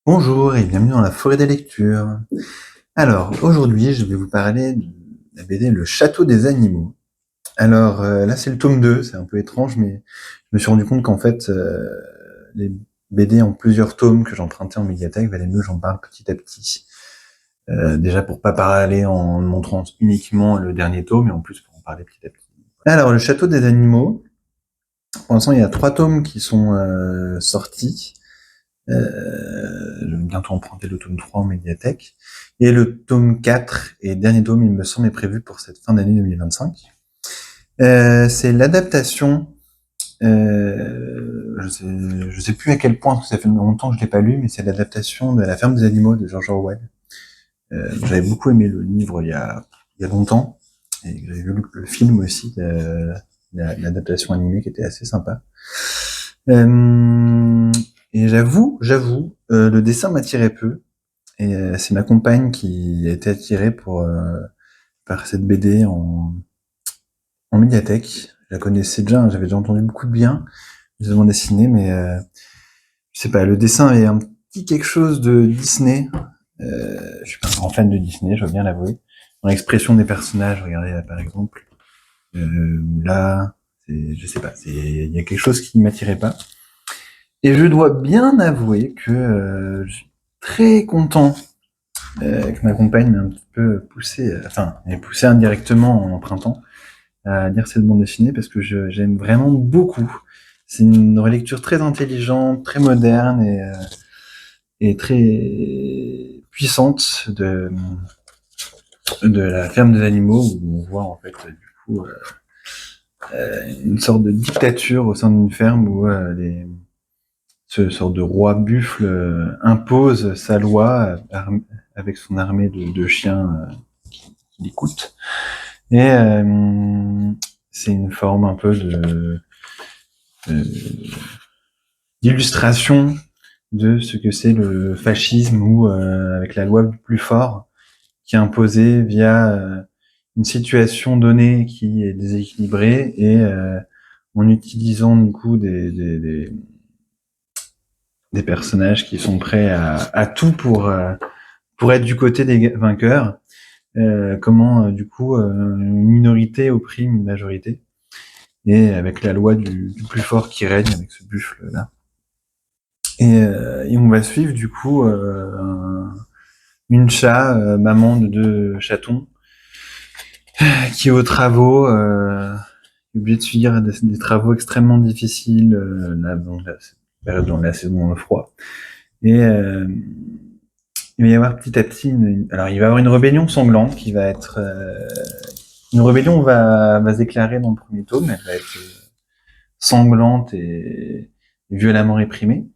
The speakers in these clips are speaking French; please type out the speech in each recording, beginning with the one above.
Bonjour et bienvenue dans la forêt des lectures. Alors, aujourd'hui, je vais vous parler de la BD Le Château des Animaux. Alors, là, c'est le tome 2, c'est un peu étrange, mais je me suis rendu compte qu'en fait, les BD en plusieurs tomes que j'empruntais en médiathèque, valait mieux que j'en parle petit à petit. Déjà pour pas parler en montrant uniquement le dernier tome, et en plus pour en parler petit à petit. Alors, Le Château des Animaux, pour l'instant, il y a 3 tomes qui sont sortis. Je vais bientôt emprunter le tome 3 en médiathèque. Et le tome 4 et dernier tome, il me semble, est prévu pour cette fin d'année 2025. C'est l'adaptation, je sais plus à quel point, parce que ça fait longtemps que je l'ai pas lu, mais c'est l'adaptation de La ferme des animaux de George Orwell. J'avais beaucoup aimé le livre il y a longtemps, et j'avais vu le film aussi, l'adaptation animée qui était assez sympa. Et j'avoue, le dessin m'attirait peu. Et c'est ma compagne qui a été attirée par cette BD en médiathèque. Je la connaissais déjà, j'avais déjà entendu beaucoup de bien des bandes dessinées, mais je sais pas, le dessin est un petit quelque chose de Disney. Je suis pas un grand fan de Disney, je dois bien l'avouer. Dans l'expression des personnages, regardez là par exemple, là, je sais pas, il y a quelque chose qui ne m'attirait pas. Et je dois bien avouer que je suis très content que ma compagne m'a un petit peu poussé, elle poussé indirectement en empruntant à lire cette bande dessinée parce que j'aime vraiment beaucoup. C'est une relecture très intelligente, très moderne et très puissante de la ferme des animaux où on voit en fait du coup une sorte de dictature au sein d'une ferme où ce sorte de roi buffle impose sa loi avec son armée de chiens qui l'écoutent. Et c'est une forme un peu de d'illustration de ce que c'est le fascisme ou avec la loi du plus fort qui est imposée via une situation donnée qui est déséquilibrée et en utilisant du coup des personnages qui sont prêts à tout pour être du côté des vainqueurs. Comment du coup une minorité opprime une majorité et avec la loi du plus fort qui règne avec ce buffle là. Et on va suivre du coup une chat, maman de 2 chatons, qui est aux travaux, obligée de subir des travaux extrêmement difficiles là, dans la période dans la saison le froid. Et il va y avoir petit à petit alors il va y avoir une rébellion sanglante qui va être une rébellion va se déclarer dans le premier tome, elle va être sanglante et violemment réprimée.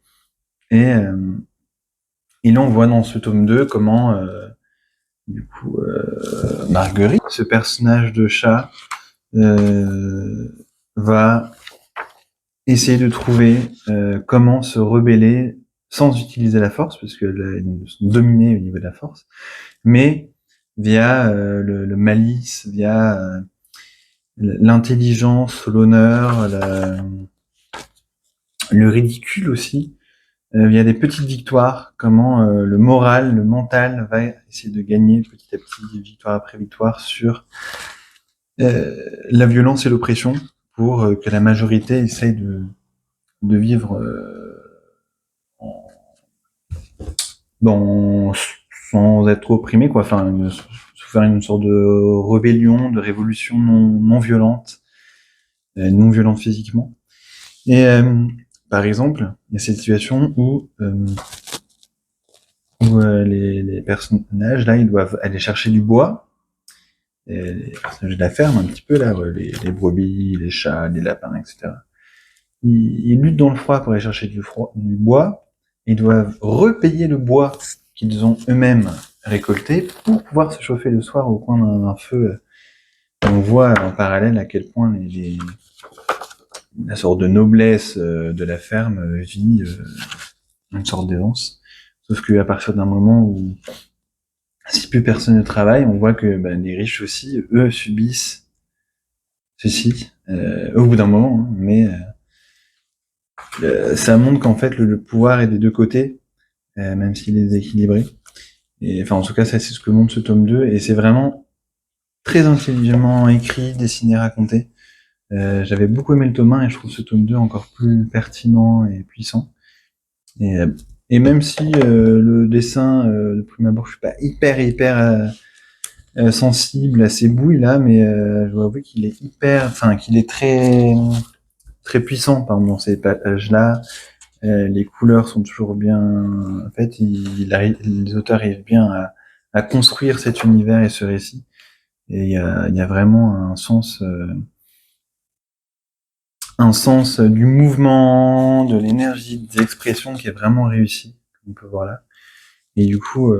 Et là, on voit dans ce tome 2 comment, du coup, Marguerite, ce personnage de chat, va essayer de trouver comment se rebeller sans utiliser la force, parce qu'elle est dominée au niveau de la force, mais via le malice, via l'intelligence, l'honneur, le ridicule aussi, via des petites victoires, comment le moral, le mental va essayer de gagner petit à petit, victoire après victoire, sur la violence et l'oppression, pour que la majorité essaye de vivre dans, sans être opprimé, quoi. Enfin, faire une sorte de rébellion, de révolution non violente, non violente physiquement. Et par exemple, il y a cette situation où les personnages là, ils doivent aller chercher du bois. Et les personnages de la ferme, un petit peu là, ouais, les brebis, les chats, les lapins, etc. Ils luttent dans le froid pour aller chercher du bois. Ils doivent repayer le bois qu'ils ont eux-mêmes récolté pour pouvoir se chauffer le soir au coin d'un feu. On voit en parallèle à quel point la sorte de noblesse de la ferme vit une sorte d'aisance. Sauf qu'à partir d'un moment où si plus personne ne travaille, on voit que les riches aussi, eux, subissent ceci au bout d'un moment. Hein, mais ça montre qu'en fait le pouvoir est des deux côtés. même s'il est déséquilibré. Et enfin, en tout cas, ça, c'est ce que montre ce tome 2, et c'est vraiment très intelligemment écrit, dessiné, raconté. J'avais beaucoup aimé le tome 1, et je trouve ce tome 2 encore plus pertinent et puissant. Et, même si le dessin, de prime abord, je suis pas hyper sensible à ces bouilles là, mais je dois avouer qu'il est qu'il est très puissant dans ces pages là. Les couleurs sont toujours bien. En fait, les auteurs arrivent bien à construire cet univers et ce récit. Et il y a vraiment un sens du mouvement, de l'énergie, des expressions qui est vraiment réussi, comme on peut voir là. Et du coup,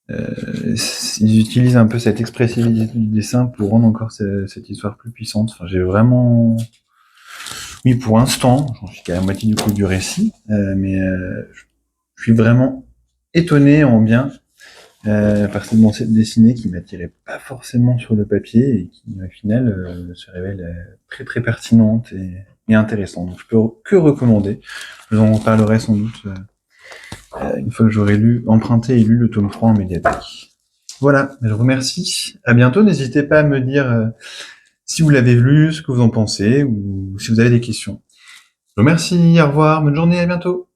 ils utilisent un peu cette expressivité du dessin pour rendre encore cette histoire plus puissante. Enfin, j'ai vraiment, oui, pour l'instant, j'en suis qu'à la moitié du coup du récit, mais je suis vraiment étonné en bien par cette bande dessinée qui m'attirait pas forcément sur le papier et qui, au final, se révèle très pertinente et intéressante. Donc, je peux que recommander. Je vous en parlerai sans doute une fois que j'aurai emprunté et lu le tome 3 en médiathèque. Voilà, je vous remercie. À bientôt. N'hésitez pas à me dire si vous l'avez lu, ce que vous en pensez, ou si vous avez des questions. Je vous remercie, au revoir, bonne journée, à bientôt.